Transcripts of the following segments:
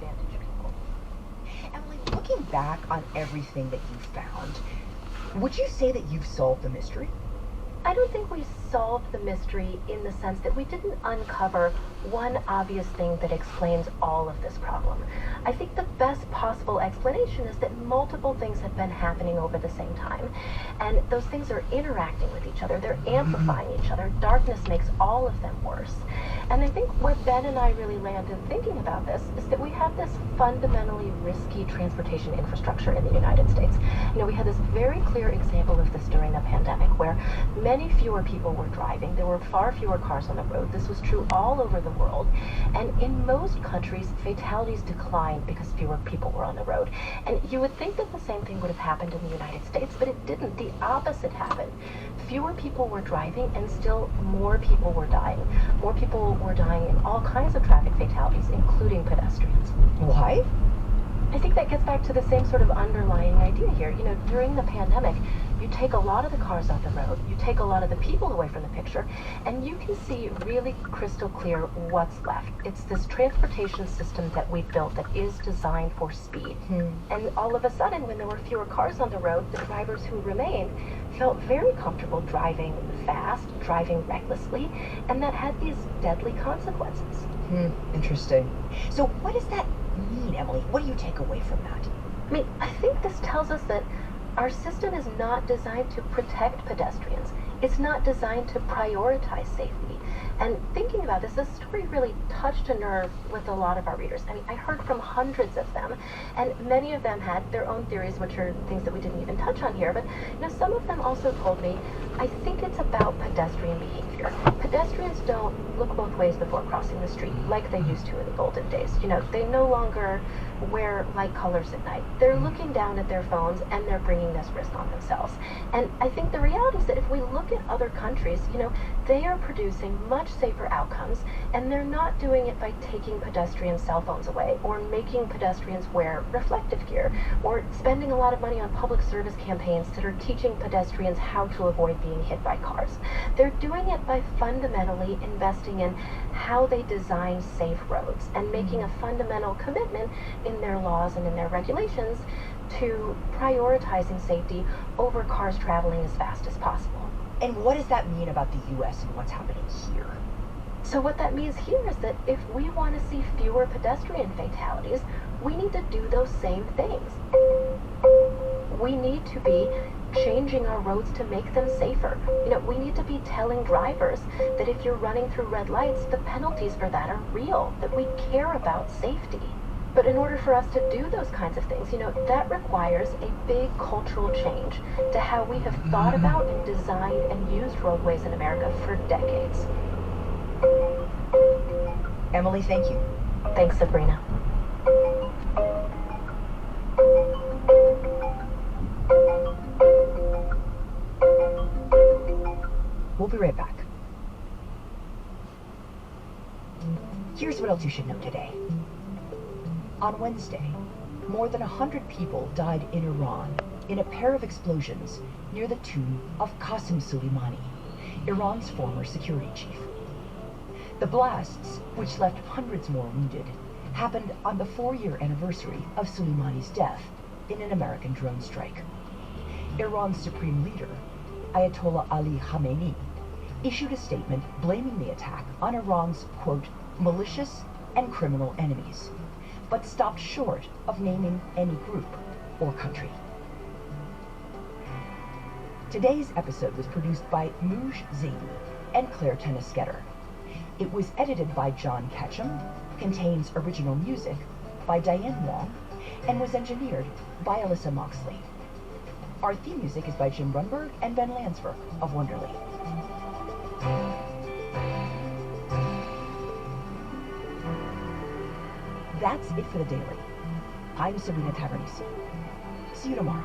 disadvantage people. Emily, looking back on everything that you found, would you say that you've solved the mystery? I don't think we solved the mystery in the sense that we didn't uncover one obvious thing that explains all of this problem. I think the best possible explanation is that multiple things have been happening over the same time, and those things are interacting with each other. They're amplifying each other. Darkness makes all of them worse. And I think where Ben and I really land in thinking about this is that we have this fundamentally risky transportation infrastructure in the United States. We had this very clear example of this during the pandemic, where many fewer people were driving. There were far fewer cars on the road. This was true all over the world. And in most countries, fatalities declined because fewer people were on the road. And you would think that the same thing would have happened in the United States, but it didn't. The opposite happened. Fewer people were driving, and still more people were dying. More people were dying in all kinds of traffic fatalities, including pedestrians. Why? I think that gets back to the same sort of underlying idea here. During the pandemic, you take a lot of the cars off the road, you take a lot of the people away from the picture, and you can see really crystal clear what's left. It's this transportation system that we built that is designed for speed. And all of a sudden, when there were fewer cars on the road, the drivers who remained felt very comfortable driving fast, driving recklessly, and that had these deadly consequences. Interesting. So what does that mean, Emily? What do you take away from that? I think this tells us that our system is not designed to protect pedestrians. It's not designed to prioritize safety. And thinking about this story really touched a nerve with a lot of our readers. I heard from hundreds of them, and many of them had their own theories, which are things that we didn't even touch on here. But some of them also told me, I think it's about pedestrian behavior. Pedestrians don't look both ways before crossing the street like they used to in the olden days. They no longer wear light colors at night. They're looking down at their phones, and they're bringing this risk on themselves. And I think the reality is that if we look at other countries, they are producing much safer outcomes, and they're not doing it by taking pedestrian cell phones away, or making pedestrians wear reflective gear, or spending a lot of money on public service campaigns that are teaching pedestrians how to avoid being hit by cars. They're doing it by fundamentally investing in how they design safe roads and making a fundamental commitment in their laws and in their regulations to prioritizing safety over cars traveling as fast as possible. And what does that mean about the U.S. and what's happening here? So what that means here is that if we want to see fewer pedestrian fatalities, we need to do those same things. We need to be changing our roads to make them safer. We need to be telling drivers that if you're running through red lights, the penalties for that are real, that we care about safety. But in order for us to do those kinds of things, that requires a big cultural change to how we have thought about and designed and used roadways in America for decades. Emily, thank you. Thanks, Sabrina. We'll be right back. Here's what else you should know today. On Wednesday, more than 100 people died in Iran in a pair of explosions near the tomb of Qasem Soleimani, Iran's former security chief. The blasts, which left hundreds more wounded, happened on the 4-year anniversary of Soleimani's death in an American drone strike. Iran's supreme leader, Ayatollah Ali Khamenei, issued a statement blaming the attack on Iran's, quote, malicious and criminal enemies, but stopped short of naming any group or country. Today's episode was produced by Mouj Zaidi and Claire Tennisketter. It was edited by John Ketchum, contains original music by Diane Wong, and was engineered by Alyssa Moxley. Our theme music is by Jim Brunberg and Ben Lansford of Wonderly. That's it for the Daily. I'm Sabrina Tavernise. See you tomorrow.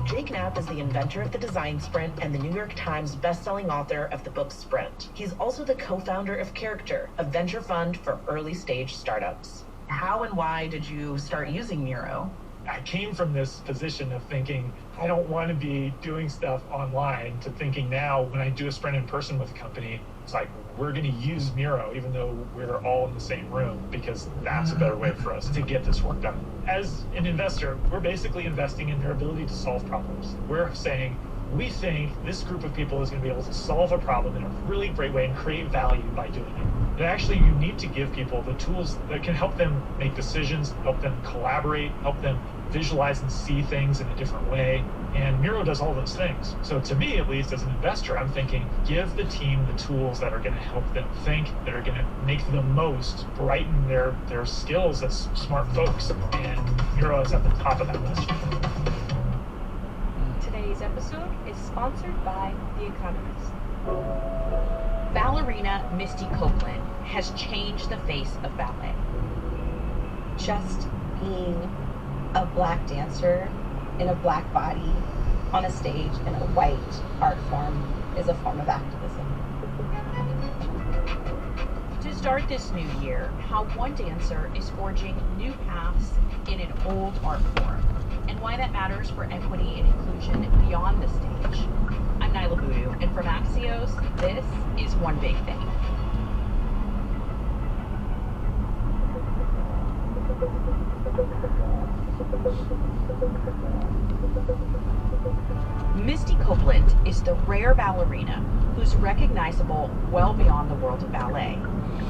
Jake Knapp is the inventor of the design sprint and the New York Times bestselling author of the book Sprint. He's also the co-founder of Character, a venture fund for early-stage startups. How and why did you start using Miro? I came from this position of thinking, I don't want to be doing stuff online, to thinking now when I do a sprint in person with a company, it's like, we're going to use Miro, even though we're all in the same room, because that's a better way for us to get this work done. As an investor, we're basically investing in their ability to solve problems. We're saying, we think this group of people is going to be able to solve a problem in a really great way and create value by doing it. And actually, you need to give people the tools that can help them make decisions, help them collaborate, help them visualize and see things in a different way. And Miro does all those things. So to me, at least as an investor, I'm thinking, give the team the tools that are going to help them think, that are going to make the most, brighten their skills as smart folks. And Miro is at the top of that list. Today's episode is sponsored by The Economist. Ballerina Misty Copeland has changed the face of ballet. Just being a black dancer in a black body on a stage in a white art form is a form of activism. To start this new year, how one dancer is forging new paths in an old art form, and why that matters for equity and inclusion beyond the stage. I'm Nyla Boodoo, and from Axios, this is One Big Thing. Misty Copeland is the rare ballerina who's recognizable well beyond the world of ballet.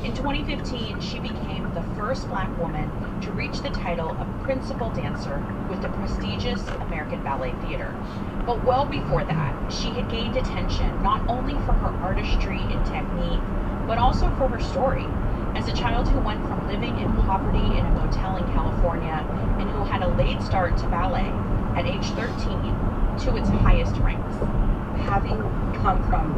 In 2015, she became the first black woman to reach the title of principal dancer with the prestigious American Ballet Theater. But well before that, she had gained attention not only for her artistry and technique, but also for her story. As a child who went from living in poverty in a motel in California and who had a late start to ballet at age 13 to its highest ranks. Having come from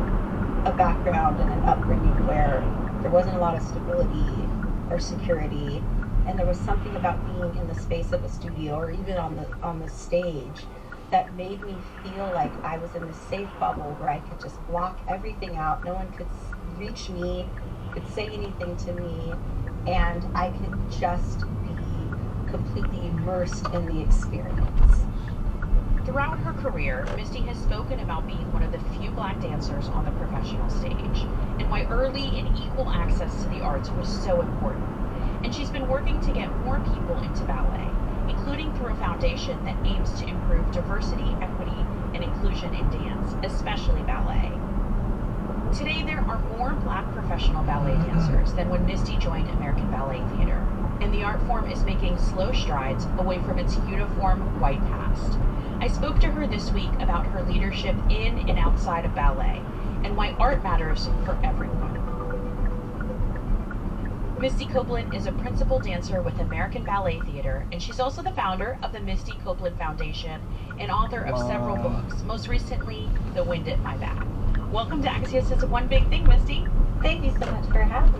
a background and an upbringing where there wasn't a lot of stability or security, and there was something about being in the space of a studio or even on the stage that made me feel like I was in this safe bubble where I could just block everything out. No one could reach me, could say anything to me, and I could just be completely immersed in the experience. Throughout her career, Misty has spoken about being one of the few black dancers on the professional stage, and why early and equal access to the arts was so important. And she's been working to get more people into ballet, including through a foundation that aims to improve diversity, equity, and inclusion in dance, especially ballet. Today, there are more black professional ballet dancers than when Misty joined American Ballet Theater, and the art form is making slow strides away from its uniform white past. I spoke to her this week about her leadership in and outside of ballet, and why art matters for everyone. Misty Copeland is a principal dancer with American Ballet Theater, and she's also the founder of the Misty Copeland Foundation and author of several books, most recently, The Wind at My Back. Welcome to Axios' One Big Thing, Misty. Thank you so much for having me.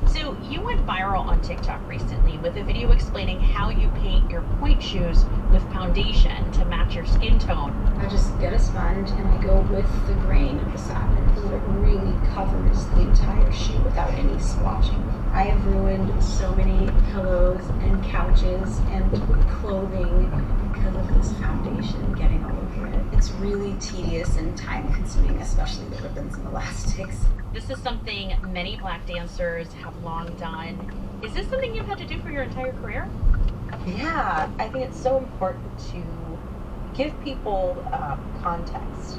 So you went viral on TikTok recently with a video explaining how you paint your point shoes with foundation to match your skin tone. I just get a sponge and I go with the grain of the satin so it really covers the entire shoe without any swatching. I have ruined so many pillows and couches and clothing because of this foundation getting all over it. It's really tedious and time consuming, especially the ribbons and elastics. This is something many black dancers have long done. Is this something you've had to do for your entire career? Yeah, I think it's so important to give people context,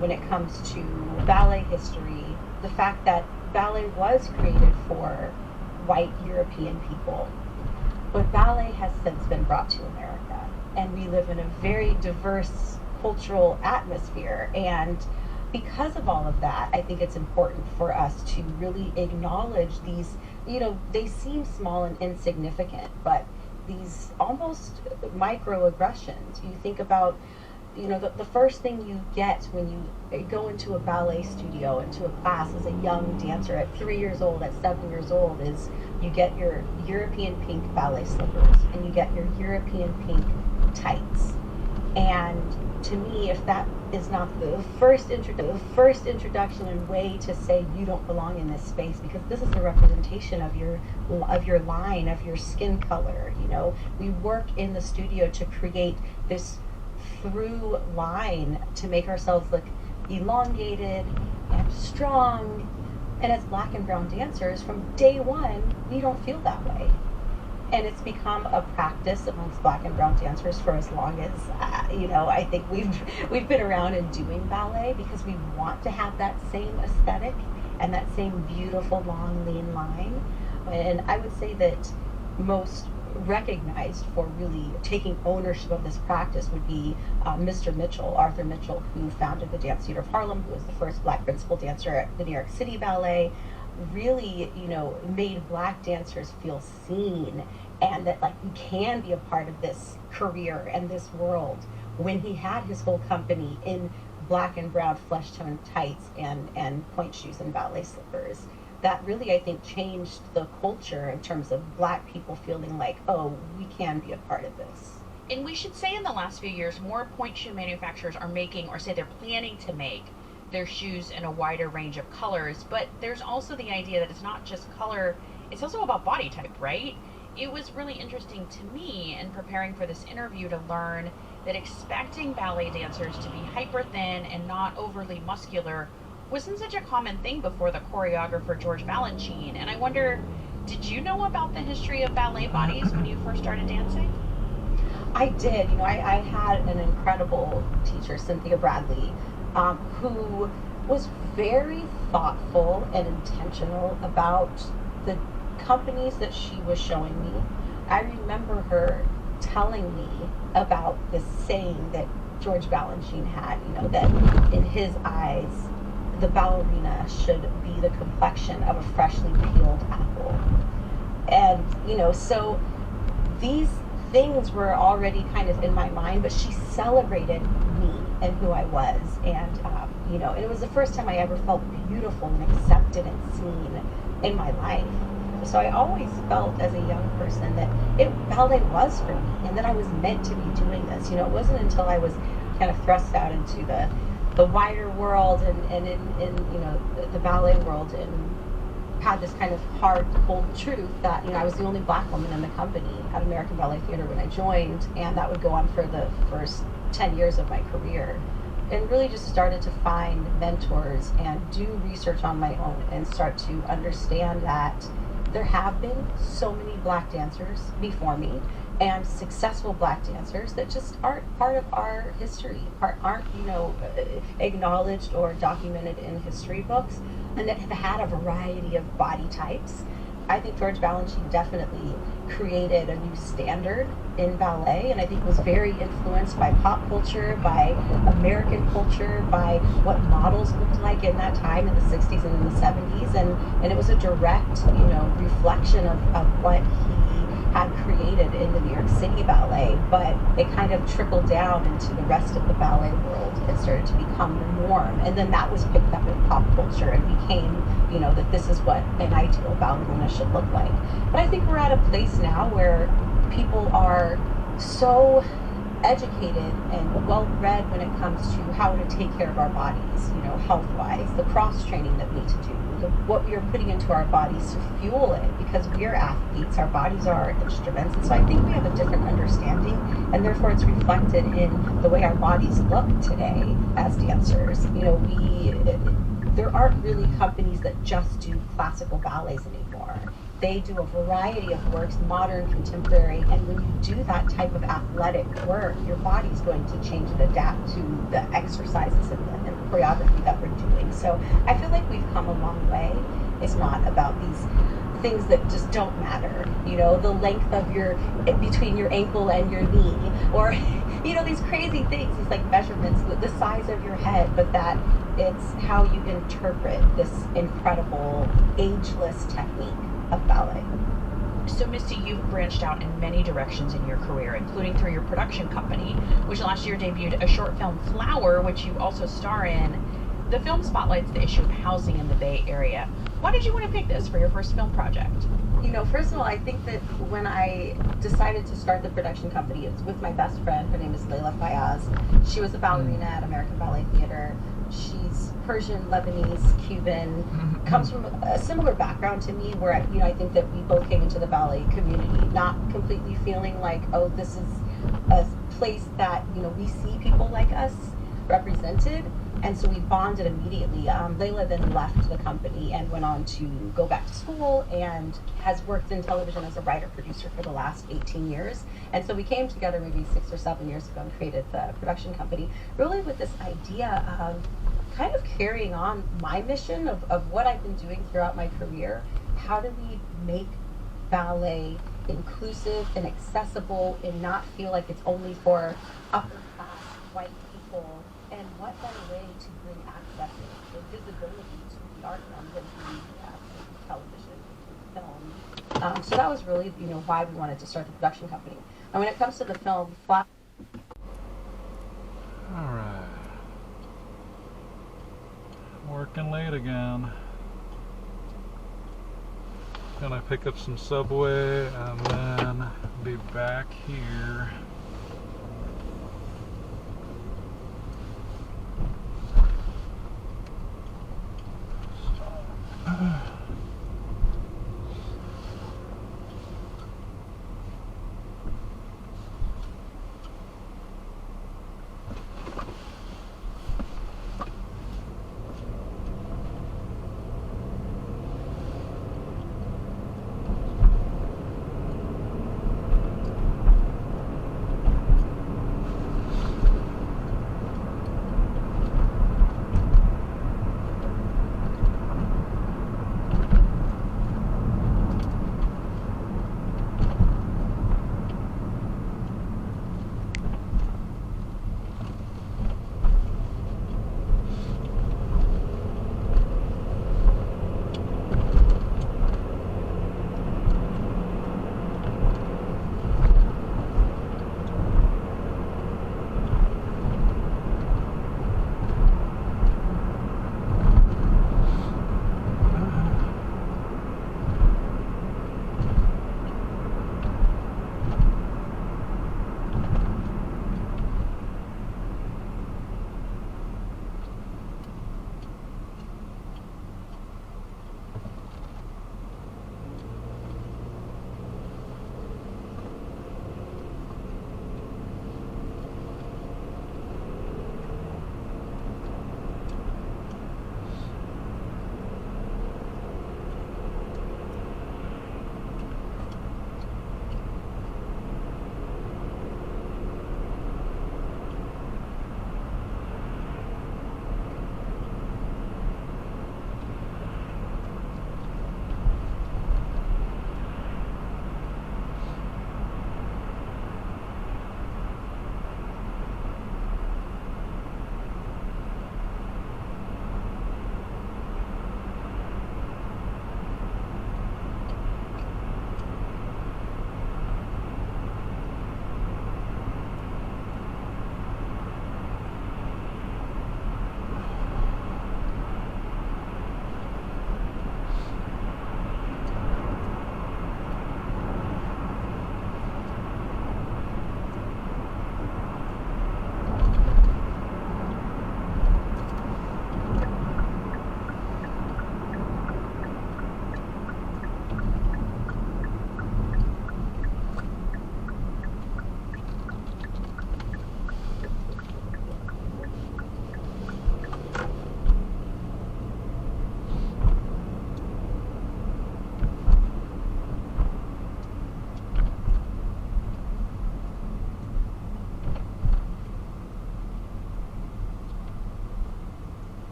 when it comes to ballet history, the fact that ballet was created for white European people, but ballet has since been brought to America, and we live in a very diverse cultural atmosphere, and because of all of that, I think it's important for us to really acknowledge these, they seem small and insignificant, but these almost microaggressions. You think about, the first thing you get when you go into a ballet studio, into a class as a young dancer at 3 years old, at 7 years old, is you get your European pink ballet slippers and you get your European pink tights. And to me, if that is not the first introduction and way to say you don't belong in this space, because this is a representation of your line, of your skin color. You know, we work in the studio to create this through line to make ourselves look elongated and strong. And as black and brown dancers, from day one, we don't feel that way. And it's become a practice amongst black and brown dancers for as long as, I think we've been around and doing ballet, because we want to have that same aesthetic and that same beautiful, long, lean line. And I would say that most recognized for really taking ownership of this practice would be Mr. Mitchell, Arthur Mitchell, who founded the Dance Theater of Harlem, who was the first black principal dancer at the New York City Ballet. Really, made black dancers feel seen, and that like you can be a part of this career and this world, when he had his whole company in black and brown flesh tone tights and point shoes and ballet slippers. That really, I think, changed the culture in terms of black people feeling like, oh, we can be a part of this. And we should say in the last few years, more point shoe manufacturers are making, or say they're planning to make, their shoes in a wider range of colors. But there's also the idea that it's not just color, it's also about body type, right? It was really interesting to me in preparing for this interview to learn that expecting ballet dancers to be hyper thin and not overly muscular wasn't such a common thing before the choreographer George Balanchine. And I wonder, did you know about the history of ballet bodies when you first started dancing? I did. I had an incredible teacher, Cynthia Bradley, who was very thoughtful and intentional about the companies that she was showing me. I remember her telling me about this saying that George Balanchine had, that in his eyes, the ballerina should be the complexion of a freshly peeled apple. And, so these things were already kind of in my mind, but she celebrated me and who I was. And, and it was the first time I ever felt beautiful and accepted and seen in my life. So I always felt as a young person that ballet was for me, and that I was meant to be doing this. It wasn't until I was kind of thrust out into the wider world and in the ballet world, and had this kind of hard, cold truth that, I was the only black woman in the company at American Ballet Theater when I joined, and that would go on for the first 10 years of my career. And really just started to find mentors and do research on my own and start to understand that there have been so many black dancers before me, and successful black dancers that just aren't part of our history, aren't acknowledged or documented in history books, and that have had a variety of body types. I think George Balanchine definitely created a new standard in ballet, and I think was very influenced by pop culture, by American culture, by what models looked like in that time in the 60s and in the 70s, and it was a direct, reflection of what he had created in the New York City Ballet, but it kind of trickled down into the rest of the ballet world and started to become the norm. And then that was picked up in pop culture and became, that this is what an ideal ballerina should look like. But I think we're at a place now where people are so educated and well-read when it comes to how to take care of our bodies, health-wise, the cross-training that we need to do, what we are putting into our bodies to fuel it, because we're athletes, our bodies are instruments. And so I think we have a different understanding, and therefore it's reflected in the way our bodies look today as dancers. There aren't really companies that just do classical ballets anymore. They do a variety of works, modern, contemporary, and when you do that type of athletic work, your body's going to change and adapt to the exercises and the choreography that we're doing. So I feel like we've come a long way. It's not about these things that just don't matter, the length of between your ankle and your knee, or these crazy things, these like measurements, the size of your head, but that it's how you interpret this incredible ageless technique of ballet. So Misty, you've branched out in many directions in your career, including through your production company, which last year debuted a short film, Flower, which you also star in. The film spotlights the issue of housing in the Bay Area. Why did you want to pick this for your first film project? You know, first of all, I think that when I decided to start the production company, it was with my best friend. Her name is Layla Fayaz. She was a ballerina at American Ballet Theater. She's Persian, Lebanese, Cuban, comes from a similar background to me, where I think that we both came into the ballet community not completely feeling like, oh, this is a place that, we see people like us represented. And so we bonded immediately. Layla then left the company and went on to go back to school and has worked in television as a writer-producer for the last 18 years. And so we came together maybe 6 or 7 years ago and created the production company, really with this idea of kind of carrying on my mission of what I've been doing throughout my career. How do we make ballet inclusive and accessible and not feel like it's only for upper-class white people? And what better way to bring access and visibility to the art form than through television, film. So that was really, why we wanted to start the production company. And when it comes to the film, all right, working late again. Gonna pick up some Subway and then be back here.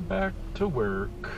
back to work.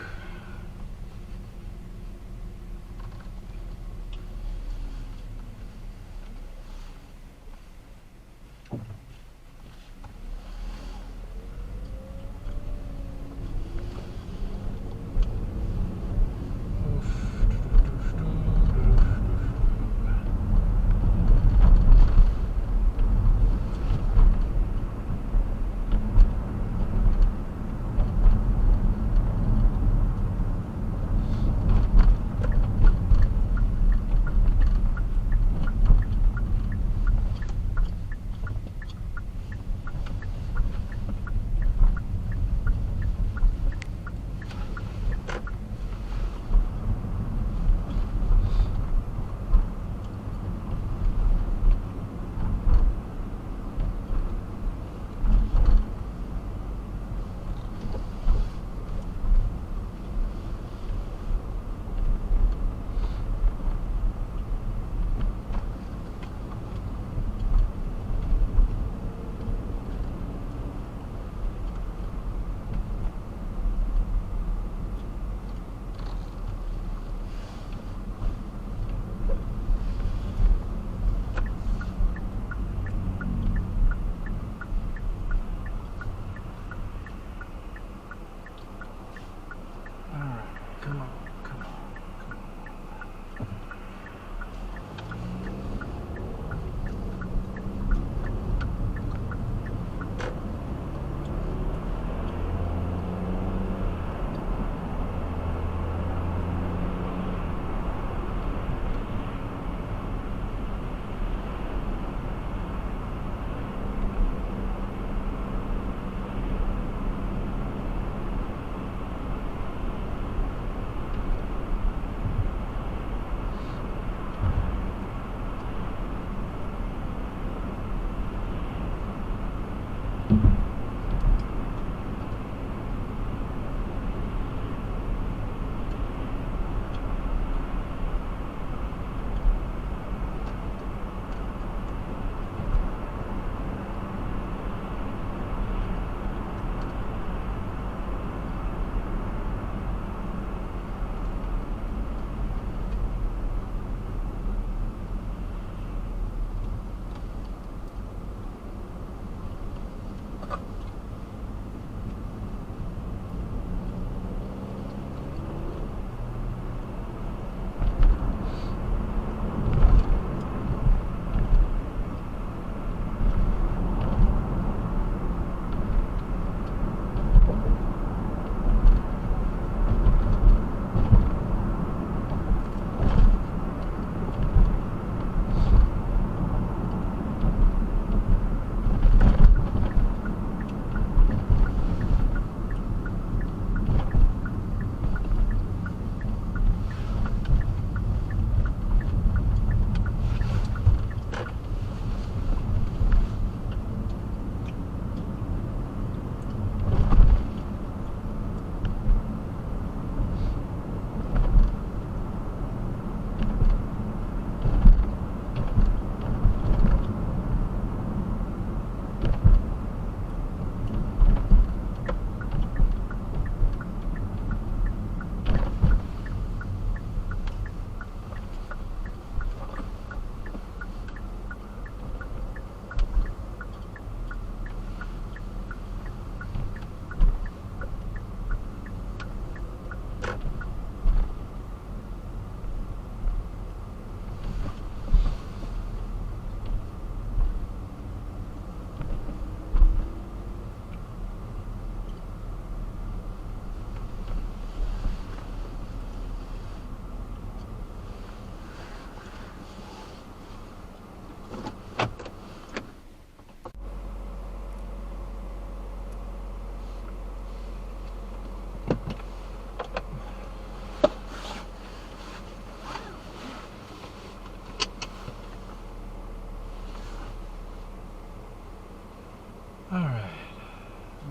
Alright.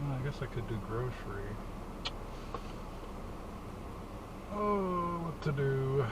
Well, I guess I could do grocery. Oh, what to do?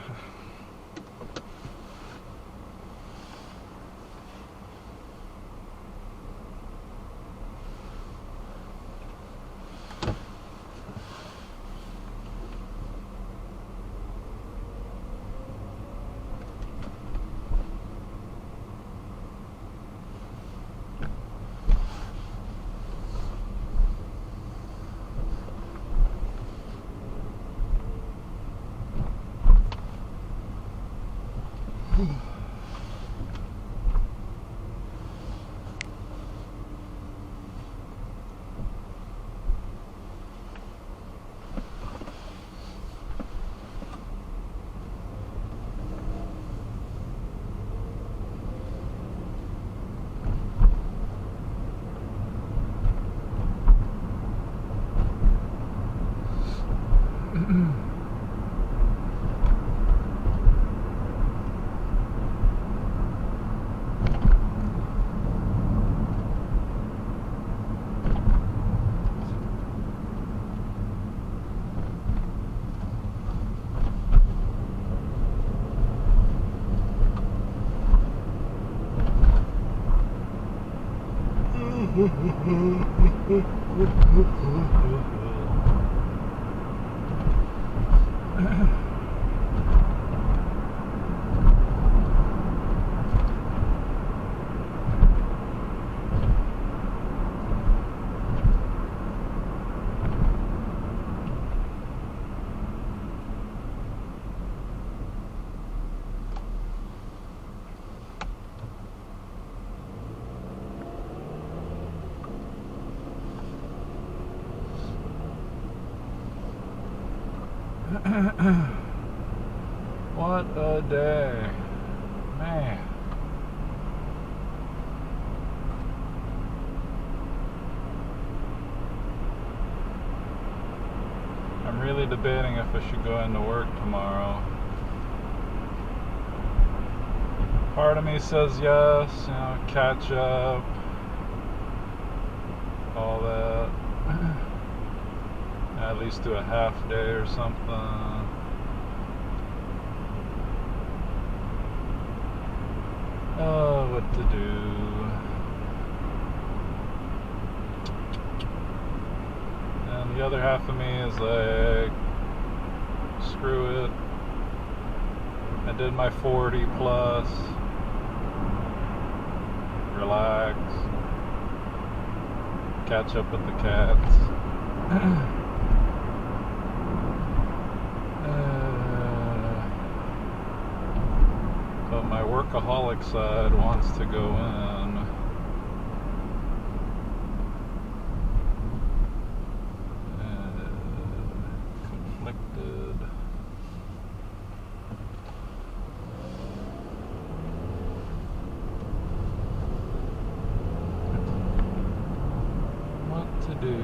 What a day, man. I'm really debating if I should go into work tomorrow. Part of me says yes, you know, catch up, all that. At least do a half day or something. Oh, what to do? And the other half of me is like, screw it. I did my 40 plus. Relax. Catch up with the cats. But my workaholic side wants to go in. Conflicted. What to do?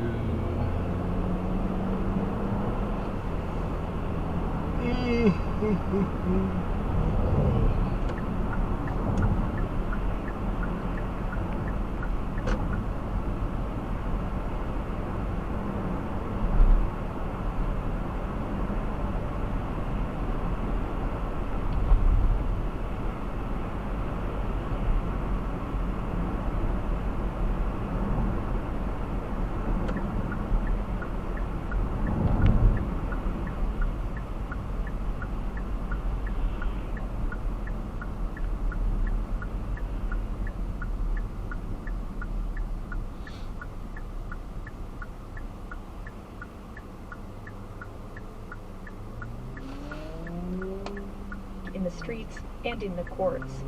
In the streets and in the courts.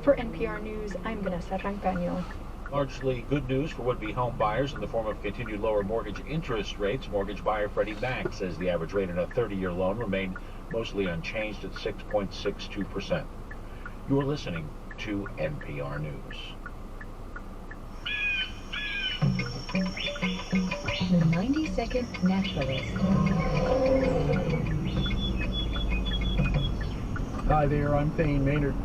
For NPR News, I'm Vanessa Rancaño. Largely good news for would-be home buyers in the form of continued lower mortgage interest rates. Mortgage buyer Freddie Mac says the average rate on a 30-year loan remained mostly unchanged at 6.62%. You're listening to NPR News. The 90-second naturalist. Hi there, I'm Thane Maynard.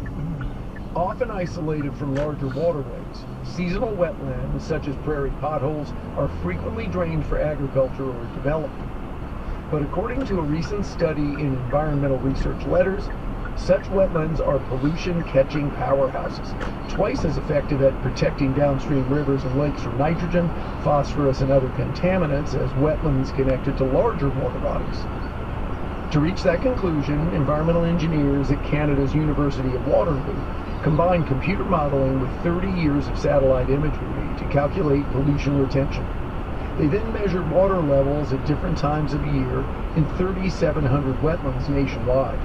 Often isolated from larger waterways, seasonal wetlands such as prairie potholes are frequently drained for agriculture or development. But according to a recent study in Environmental Research Letters, such wetlands are pollution-catching powerhouses, twice as effective at protecting downstream rivers and lakes from nitrogen, phosphorus, and other contaminants as wetlands connected to larger water bodies. To reach that conclusion, environmental engineers at Canada's University of Waterloo combined computer modeling with 30 years of satellite imagery to calculate pollution retention. They then measured water levels at different times of year in 3,700 wetlands nationwide.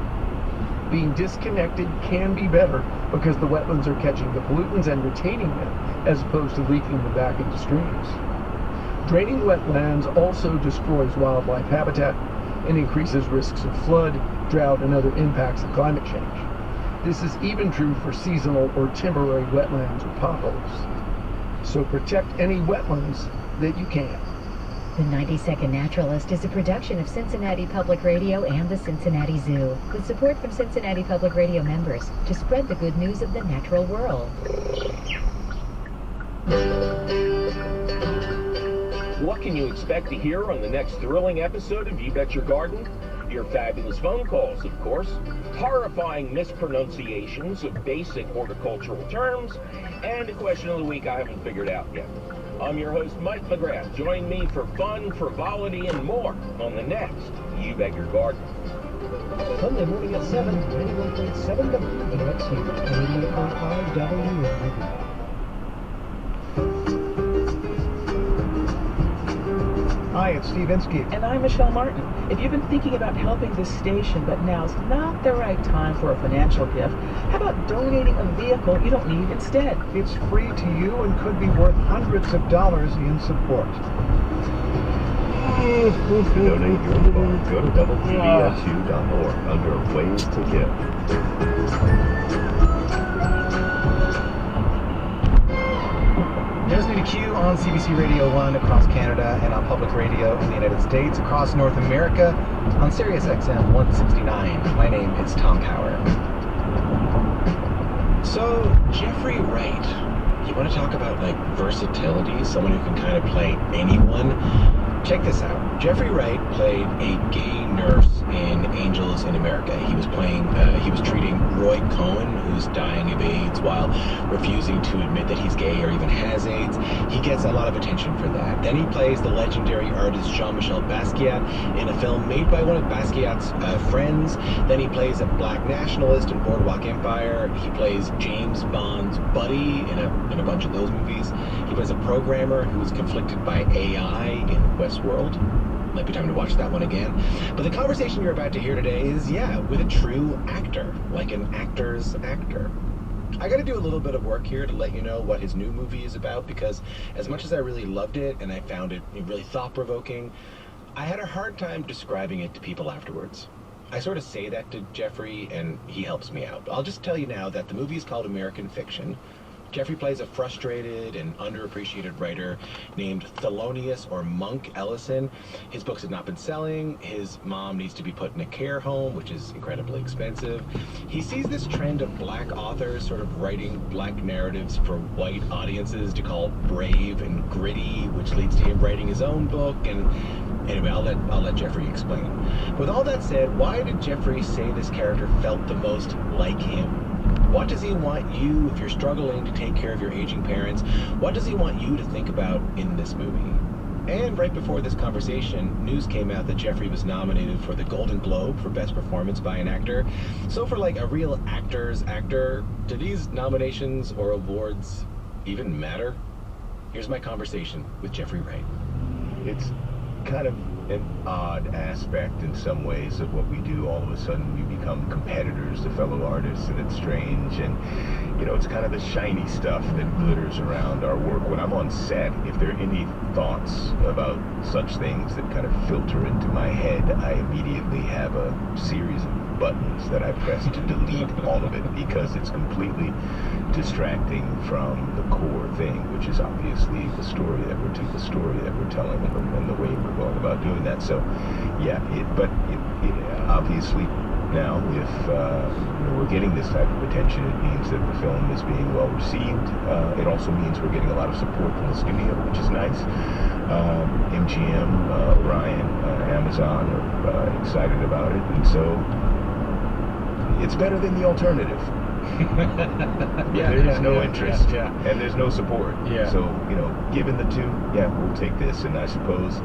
Being disconnected can be better because the wetlands are catching the pollutants and retaining them, as opposed to leaking them back into streams. Draining wetlands also destroys wildlife habitat and increases risks of flood, drought, and other impacts of climate change. This is even true for seasonal or temporary wetlands or potholes. So protect any wetlands that you can. The 90-Second Naturalist is a production of Cincinnati Public Radio and the Cincinnati Zoo, with support from Cincinnati Public Radio members to spread the good news of the natural world. What can you expect to hear on the next thrilling episode of You Bet Your Garden? Your fabulous phone calls, of course, horrifying mispronunciations of basic horticultural terms, and a question of the week I haven't figured out yet. I'm your host, Mike McGrath. Join me for fun, frivolity, and more on the next You Bet Your Garden. Sunday morning at 7, 91.7 WXU, 88.5 WRV. Hi, it's Steve Inskeep. And I'm Michelle Martin. If you've been thinking about helping this station, but now's not the right time for a financial gift, how about donating a vehicle you don't need instead? It's free to you and could be worth hundreds of dollars in support. To donate your fund, go to WPBS2.org under Ways to Give. There's me to Q on CBC Radio 1 across Canada and on public radio in the United States, across North America on Sirius XM 169. My name is Tom Power. So, Jeffrey Wright, you want to talk about, like, versatility? Someone who can kind of play anyone? Check this out. Jeffrey Wright played a gay nurse in Angels in America. He was treating Roy Cohen, who's dying of AIDS, while refusing to admit that he's gay or even has AIDS. He gets a lot of attention for that. Then he plays the legendary artist Jean-Michel Basquiat in a film made by one of Basquiat's friends. Then he plays a black nationalist in Boardwalk Empire. He plays James Bond's buddy in a bunch of those movies. He plays a programmer who is conflicted by AI in Westworld. Might be time to watch that one again. But the conversation you're about to hear today is, with a true actor, like an actor's actor. I gotta do a little bit of work here to let you know what his new movie is about, because as much as I really loved it and I found it really thought-provoking, I had a hard time describing it to people afterwards. I sort of say that to Jeffrey, and he helps me out. I'll just tell you now that the movie is called American Fiction. Jeffrey plays a frustrated and underappreciated writer named Thelonious or Monk Ellison. His books have not been selling. His mom needs to be put in a care home, which is incredibly expensive. He sees this trend of black authors sort of writing black narratives for white audiences to call brave and gritty, which leads to him writing his own book. And anyway, I'll let Jeffrey explain. With all that said, why did Jeffrey say this character felt the most like him? What does he want you, if you're struggling to take care of your aging parents, what does he want you to think about in this movie? And right before this conversation, news came out that Jeffrey was nominated for the Golden Globe for Best Performance by an Actor. So for like a real actor's actor, do these nominations or awards even matter? Here's my conversation with Jeffrey Wright. It's kind of an odd aspect in some ways of what we do. All of a sudden we become competitors to fellow artists, and it's strange, and it's kind of the shiny stuff that glitters around our work. When I'm on set, if there are any thoughts about such things that kind of filter into my head, I immediately have a series of buttons that I press to delete all of it, because it's completely distracting from the core thing, which is obviously the story that we're telling, and the way we're going about doing that. So obviously now, if we're getting this type of attention, it means that the film is being well received. It also means we're getting a lot of support from the studio, which is nice. MGM, Orion, Amazon are excited about it, and so it's better than the alternative. There's no interest, and there's no support. So, given the two, we'll take this. And I suppose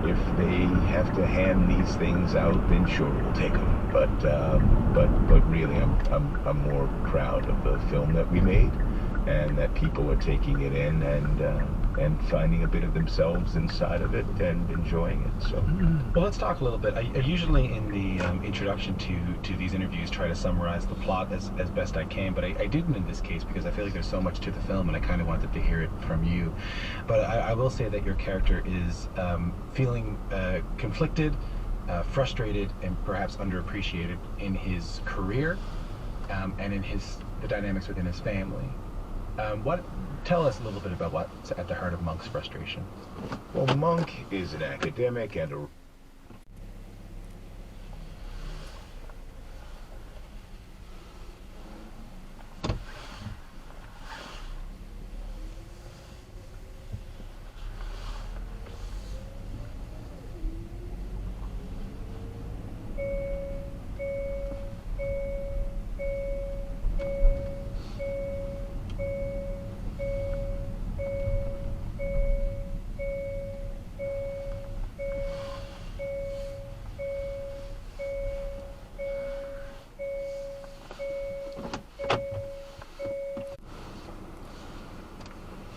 if they have to hand these things out, then sure, we'll take them. But really, I'm more proud of the film that we made, and that people are taking it in, and and finding a bit of themselves inside of it and enjoying it. So, well, let's talk a little bit. I usually in the introduction to these interviews try to summarize the plot as best I can, but I didn't in this case because I feel like there's so much to the film and I kind of wanted to hear it from you. But I will say that your character is feeling conflicted, frustrated, and perhaps underappreciated in his career and in the dynamics within his family. Tell us a little bit about what's at the heart of Monk's frustration. Well, Monk is an academic and a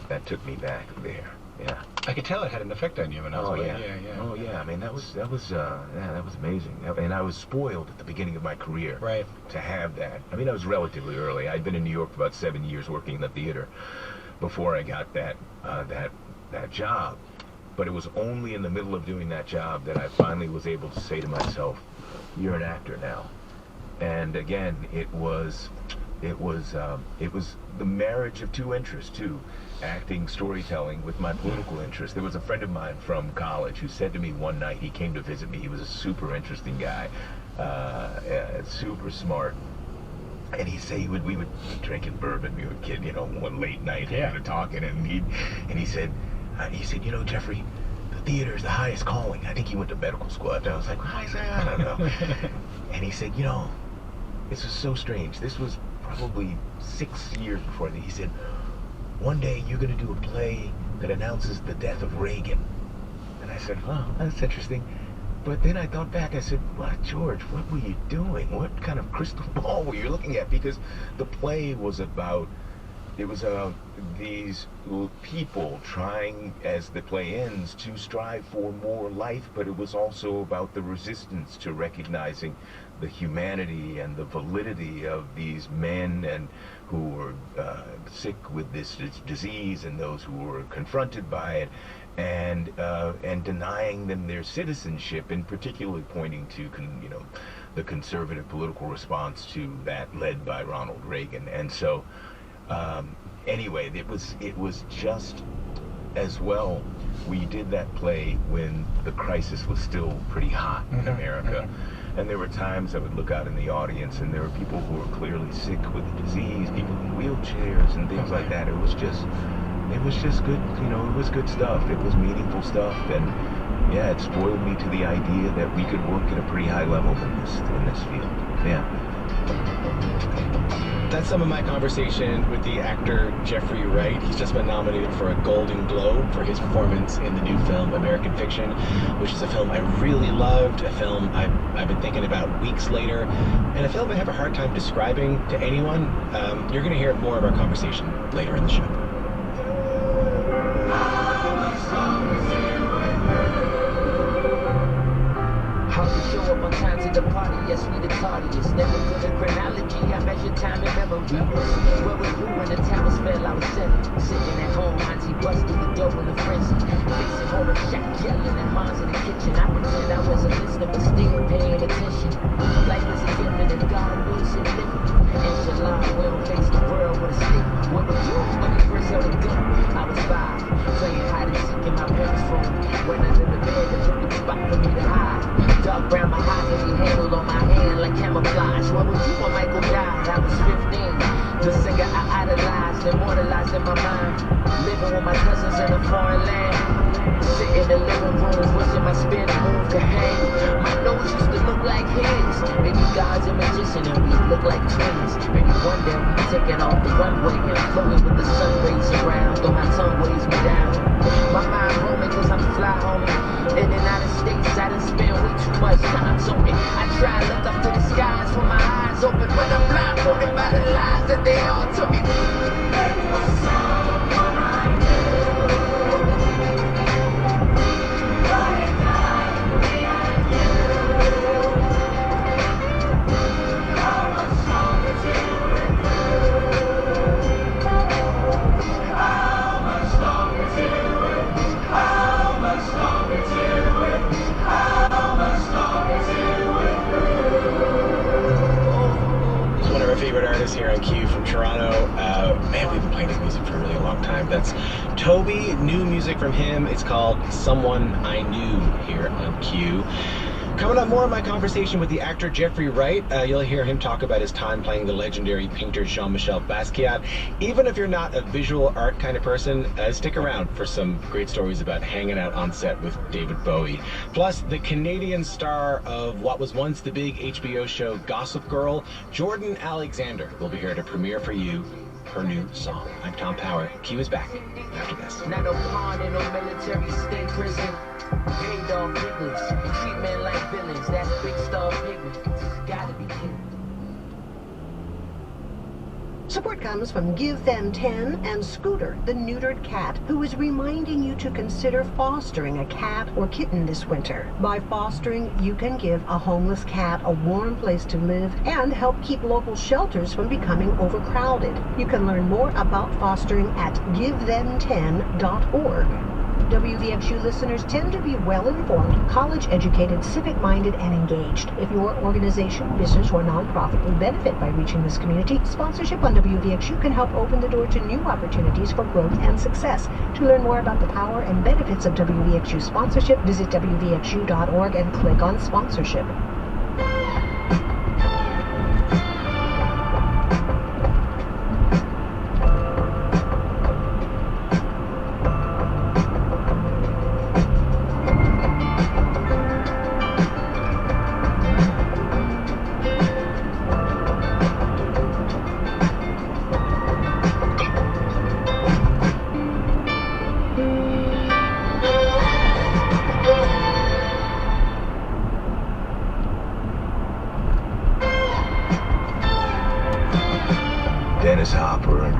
that took me back there. Yeah, I could tell it had an effect on you when I was yeah. Oh yeah. I mean, that was amazing. And I was spoiled at the beginning of my career, right, to have that. I mean, I was relatively early. I'd been in New York for about 7 years working in the theater before I got that job. But it was only in the middle of doing that job that I finally was able to say to myself, "You're an actor now." And again, it was the marriage of two interests too. Acting, storytelling with my political interest. There was a friend of mine from college who said to me one night, he came to visit me, he was a super interesting guy, super smart, and he'd say we would be drinking bourbon, we would kid, one late night, talking, and he said, you know, Jeffrey, the theater is the highest calling. I think he went to medical school. And I was like, why is that? I don't know. And he said, this was so strange. This was probably 6 years before that. He said, one day you're going to do a play that announces the death of Reagan. And I said, oh, that's interesting. But then I thought back, I said, what, George, what were you doing? What kind of crystal ball were you looking at? Because the play was about, it was these people trying, as the play ends, to strive for more life, but it was also about the resistance to recognizing the humanity and the validity of these men and who were sick with this disease and those who were confronted by it, and denying them their citizenship, and particularly pointing to the conservative political response to that led by Ronald Reagan. And so anyway, it was just as well. We did that play when the crisis was still pretty hot in America. And there were times I would look out in the audience and there were people who were clearly sick with the disease, people in wheelchairs and things like that. It was just good, it was good stuff. It was meaningful stuff, and yeah, it spoiled me to the idea that we could work at a pretty high level in this field. Yeah. That's some of my conversation with the actor Jeffrey Wright. He's just been nominated for a Golden Globe for his performance in the new film American Fiction, which is a film I really loved, a film I've been thinking about weeks later, and a film I have a hard time describing to anyone. You're going to hear more of our conversation later in the show. The party, yes, we the tardiest. Never good at chronology, I measure time and memory. Where was you when the towers fell? I was 7, sitting at home. Auntie busted the door in a frenzy, fixing home and shack, yelling at moms in the kitchen. I pretend I wasn't listening, but still paying attention. Life is a gift and God wills it different. Inshallah, we don't face the world with a stick. Where were you when you first held a gun? I was 5, playing hide and seek in my parents' room. When I in the bed, the perfect spot for me to hide. Dark brown my eyes and he handled on my hand like camouflage. What was you when Michael died? I was 15. The singer I idolized, immortalized in my mind. Living with my cousins in a foreign land. Sitting in the living room, wishing my spinning move could hang. My nose used to look like his. Maybe God's a magician and we look like twins. Maybe one day we taking off the runway and floating with the sun rays around. Though my tongue weighs me down. My mind roaming cause I'm fly homie. In and out of states, I done spend way too much time talking. I try to look up to the skies with my eyes open, but I'm blindfolded by the lies that they all told me. favorite artist here on Q from Toronto. Man, we've been playing his music for a really long time. That's Toby. New music from him. It's called Someone I Knew here on Q. Coming up, more of my conversation with the actor Jeffrey Wright. You'll hear him talk about his time playing the legendary painter Jean-Michel Basquiat. Even if you're not a visual art kind of person, stick around for some great stories about hanging out on set with David Bowie. Plus, the Canadian star of what was once the big HBO show Gossip Girl, Jordan Alexander, will be here to premiere for you her new song. I'm Tom Power. Q is back after this. Not a pawn in a military state prison. Paid off niggas, treat men like villains. That's big star pigment. Gotta be cute. Support comes from Give Them 10 and Scooter, the neutered cat, who is reminding you to consider fostering a cat or kitten this winter. By fostering, you can give a homeless cat a warm place to live and help keep local shelters from becoming overcrowded. You can learn more about fostering at givethem10.org. WVXU listeners tend to be well-informed, college-educated, civic-minded, and engaged. If your organization, business, or nonprofit would benefit by reaching this community, sponsorship on WVXU can help open the door to new opportunities for growth and success. To learn more about the power and benefits of WVXU sponsorship, visit WVXU.org and click on Sponsorship.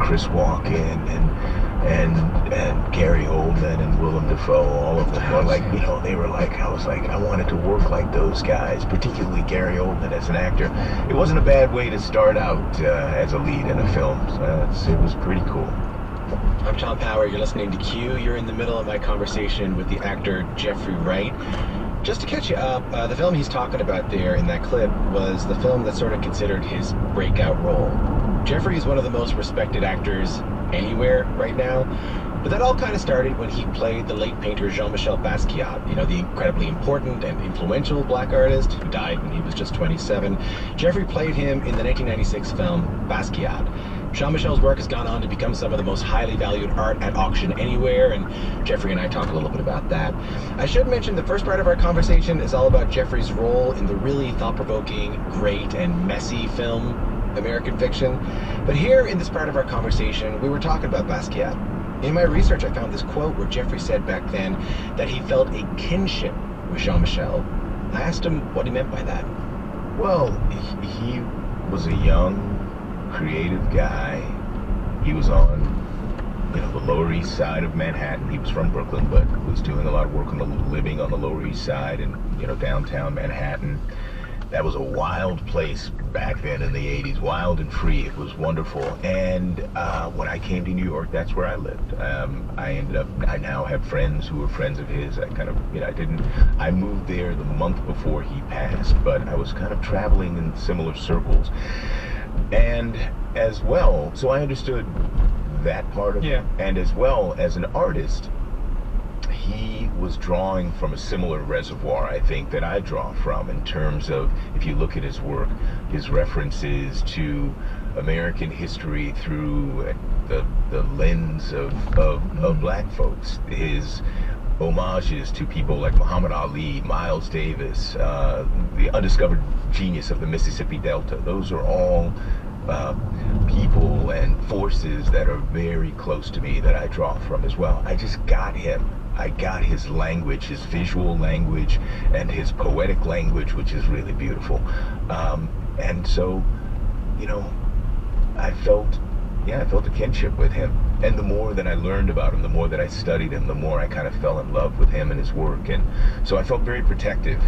Chris Walken and Gary Oldman and Willem Dafoe, all of them were like, they were like, I wanted to work like those guys, particularly Gary Oldman as an actor. It wasn't a bad way to start out as a lead in a film. So it was pretty cool. I'm Tom Power. You're listening to Q. You're in the middle of my conversation with the actor Jeffrey Wright. Just to catch you up, the film he's talking about there in that clip was the film that's sort of considered his breakout role. Jeffrey is one of the most respected actors anywhere right now, but that all kind of started when he played the late painter Jean-Michel Basquiat, the incredibly important and influential black artist who died when he was just 27. Jeffrey played him in the 1996 film Basquiat. Jean-Michel's work has gone on to become some of the most highly valued art at auction anywhere, and Jeffrey and I talk a little bit about that. I should mention the first part of our conversation is all about Jeffrey's role in the really thought-provoking, great, and messy film American Fiction. But here in this part of our conversation, we were talking about Basquiat. In my research, I found this quote where Jeffrey said back then that he felt a kinship with Jean-Michel. I asked him what he meant by that. Well, he was a young, creative guy. He was on the Lower East Side of Manhattan. He was from Brooklyn, but was doing a lot of work living on the Lower East Side and downtown Manhattan. That was a wild place back then in the 80s, wild and free. It was wonderful. And when I came to New York, that's where I lived. I now have friends who were friends of his. I moved there the month before he passed, but I was kind of traveling in similar circles. And as well, so I understood that part of it. And as well, as an artist, he was drawing from a similar reservoir, I think, that I draw from in terms of, if you look at his work, his references to American history through the lens of black folks, his homages to people like Muhammad Ali, Miles Davis, the undiscovered genius of the Mississippi Delta. Those are all people and forces that are very close to me that I draw from as well. I just got him. I got his language, his visual language, and his poetic language, which is really beautiful. And so, I felt a kinship with him. And the more that I learned about him, the more that I studied him, the more I kind of fell in love with him and his work. And so I felt very protective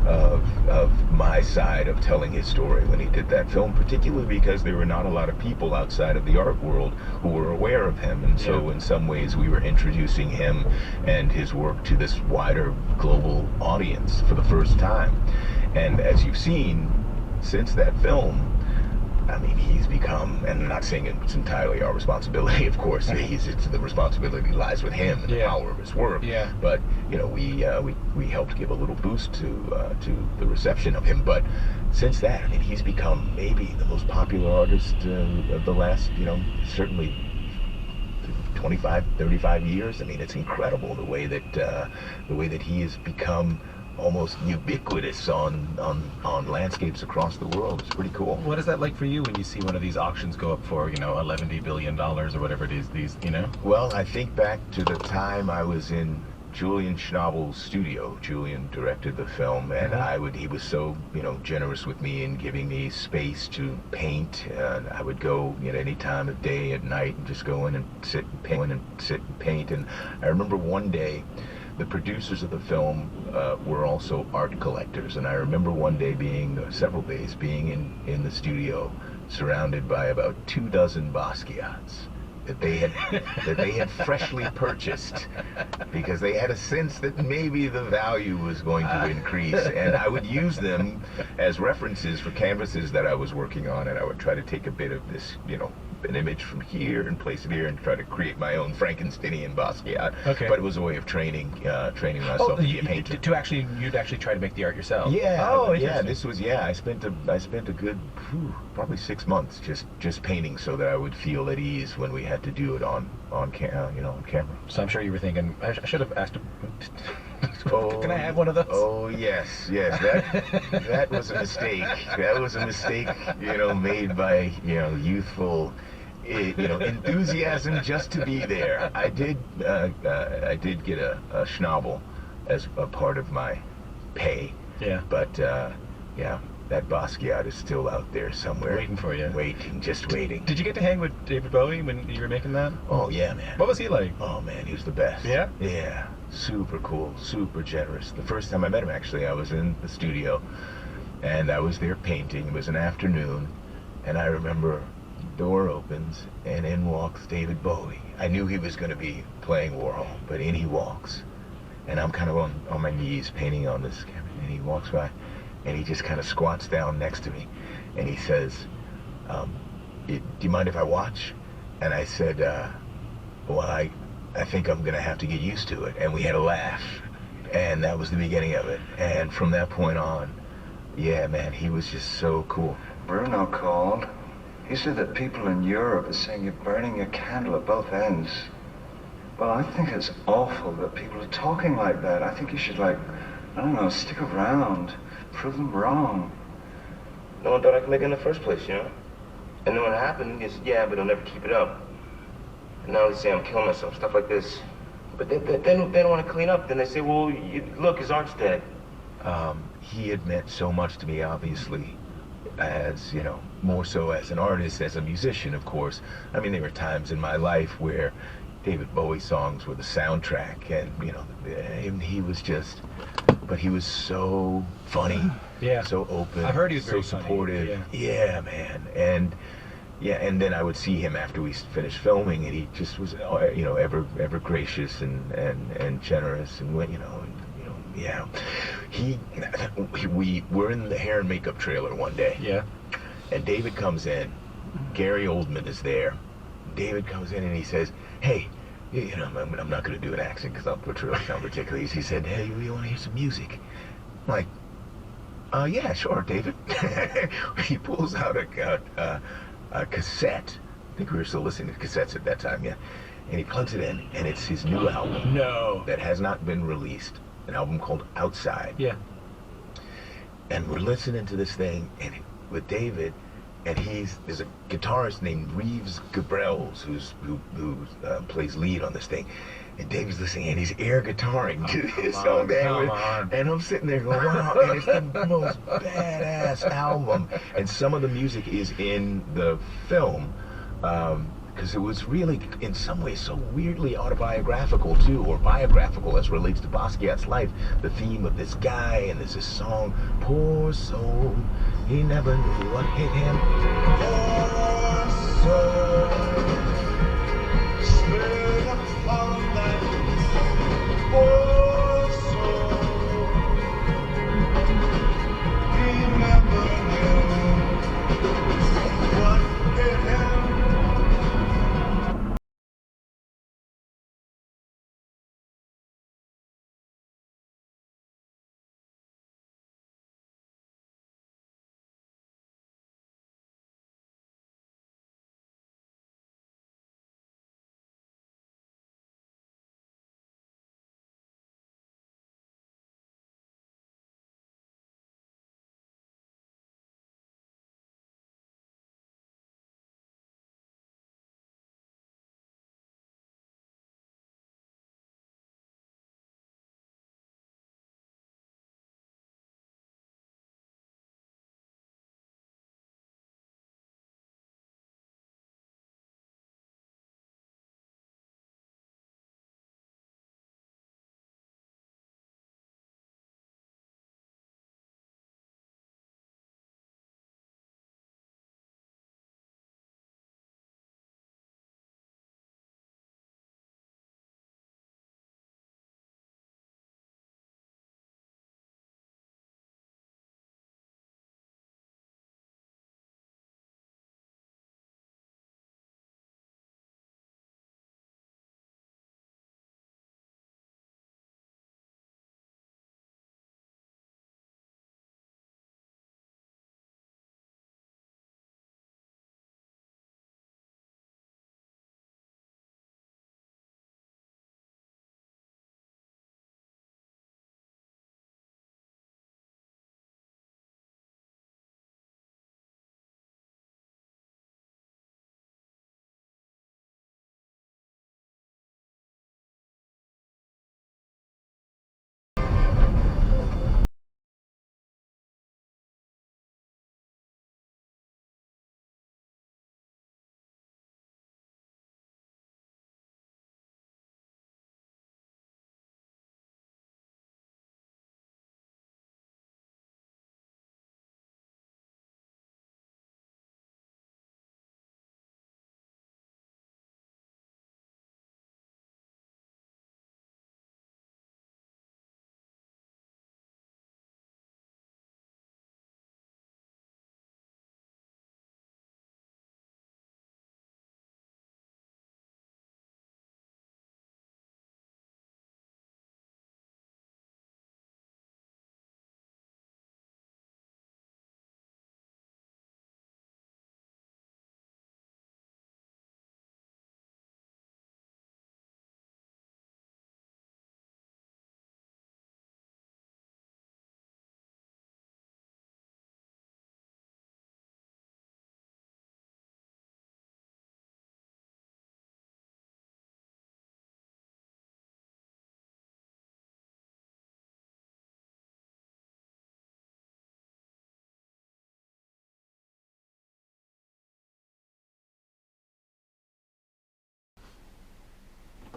of my side of telling his story when he did that film, particularly because there were not a lot of people outside of the art world who were aware of him. And so in some ways we were introducing him and his work to this wider global audience for the first time. And as you've seen since that film, I mean, he's become, and I'm not saying it's entirely our responsibility, of course. The responsibility lies with him and the power of his work. Yeah. But you know, we helped give a little boost to the reception of him. But since that, I mean, he's become maybe the most popular artist of the last, you know, certainly 25, 35 years. I mean, it's incredible the way that he has become almost ubiquitous on landscapes across the world. It's pretty cool. What is that like for you when you see one of these auctions go up for, you know, $11 billion or whatever it is, these, you know? Well, I think back to the time I was in Julian Schnabel's studio. Julian directed the film, and he was so, you know, generous with me in giving me space to paint. And I would go at any time of day, at night, and just go in and sit and paint. And I remember one day, the producers of the film were also art collectors, and I remember one day several days being in the studio, surrounded by about 24 Basquiats that they had freshly purchased, because they had a sense that maybe the value was going to increase, and I would use them as references for canvases that I was working on, and I would try to take a bit of this, you know, an image from here and place it here and try to create my own Frankensteinian Basquiat. Okay. But it was a way of training myself to be a painter. You'd actually try to make the art yourself. Yeah. Oh, yeah. This was I spent a good probably 6 months just painting so that I would feel at ease when we had to do it on camera. So I'm sure you were thinking, I should have asked him. Can I have one of those? Oh yes. That was a mistake. That was a mistake, you know, made by, you know, youthful, you know, enthusiasm just to be there. I did get a Schnabel as a part of my pay. Yeah. But yeah, that Basquiat is still out there somewhere. Waiting for you. Just waiting. Did you get to hang with David Bowie when you were making that? Oh yeah, man. What was he like? Oh man, he was the best. Yeah? Yeah. Super cool, super generous. The first time I met him, actually, I was in the studio, and I was there painting. It was an afternoon, and I remember the door opens, and in walks David Bowie. I knew he was going to be playing Warhol, but in he walks, and I'm kind of on my knees painting on this camera, and he walks by, and he just kind of squats down next to me, and he says, do you mind if I watch? And I said, well, I think I'm gonna have to get used to it. And we had a laugh, and that was the beginning of it. And from that point on, yeah, man, he was just so cool. Bruno called. He said that people in Europe are saying you're burning your candle at both ends. Well, I think it's awful that people are talking like that. I think you should, like, I don't know, stick around, prove them wrong. No one thought I could make it in the first place, you know? And then what happened is, yeah, but they'll never keep it up. And now they say I'm killing myself, stuff like this. But they don't want to clean up. Then they say, well, look, his art's dead. He had meant so much to me, obviously, as, you know, more so as an artist, as a musician, of course. I mean, there were times in my life where David Bowie songs were the soundtrack, and, you know, and he was just, but he was so funny, so open, I heard he was so very supportive. Funny. Yeah, man. And yeah, and then I would see him after we finished filming, and he just was, you know, ever gracious and generous, and went, you know, yeah. We were in the hair and makeup trailer one day. Yeah. And David comes in. Gary Oldman is there. David comes in and he says, "Hey, you know, I'm not going to do an accent because I'll portray sound ridiculous." He said, "Hey, you want to hear some music?" I'm like, yeah, sure, David. He pulls out a cassette. I think we were still listening to cassettes at that time, yeah. And he plugs it in, and it's his new album. No. That has not been released. An album called Outside. Yeah. And we're listening to this thing, and with David, and there's a guitarist named Reeves Gabrels who plays lead on this thing. And David's listening, and he's air guitaring to this song, and I'm sitting there going, wow, and it's the most badass album. And some of the music is in the film, because it was really, in some ways, so weirdly autobiographical, too, or biographical as relates to Basquiat's life. The theme of this guy, and there's this song, "Poor soul, he never knew what hit him."